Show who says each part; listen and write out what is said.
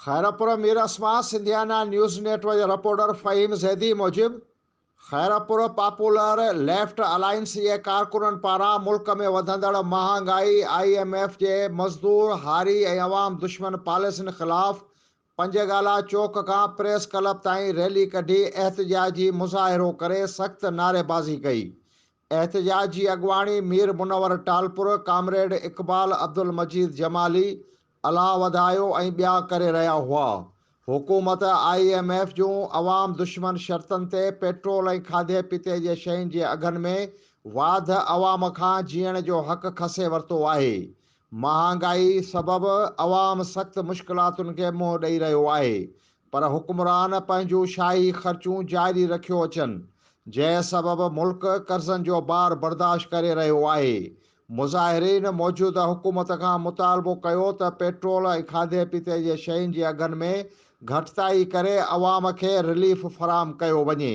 Speaker 1: Khairpur mirus मां sindhiana news network जे reporter फ़हीम ज़ैदी मूजिब Khairpur popular left अलائنس जे कारकुननि पारां मुल्क में वधंधड़ महांगाई IMF जे मज़दूर हारी ऐं अवाम दुश्मन पॉलिसिन खिलाफ पंजगाला चौक खां प्रेस क्लब ताईं रैली कढी एहतजाजी मुज़ाहिरो करे सख़्त नारेबाज़ी कई। एहतजाज जी अॻुवाणी मीर मुनवर टालपुर, कामरेड इक़बाल अब्दुल मजीद जमाली, अलाह वधायो ऐं ॿिया करे रहिया हुआ। हुकूमत IMF जूं अवाम दुश्मन शर्तनि ते पेट्रोल ऐं खाधे पीते जे शयुनि जे अघनि में वाध अवाम खां जीअण जो हक़ खसे वरितो आहे। महांगाई सबबि अवाम सख़्त मुश्किलातुनि खे मुंहुं ॾेई रहियो आहे, पर हुक्मरान पंहिंजूं शाही ख़र्चूं जारी रखियो अचनि, जंहिं सबबि मुल्क कर्ज़नि जो भार बर्दाश्त करे रहियो आहे। मुज़ाहिरीन मौजूदा हुकूमत खां मुतालबो कयो त पेट्रोल ऐं खाधे पीते जे शयुनि जे अघनि में घटिताई करे अवाम खे रिलीफ फराहम कयो वञे।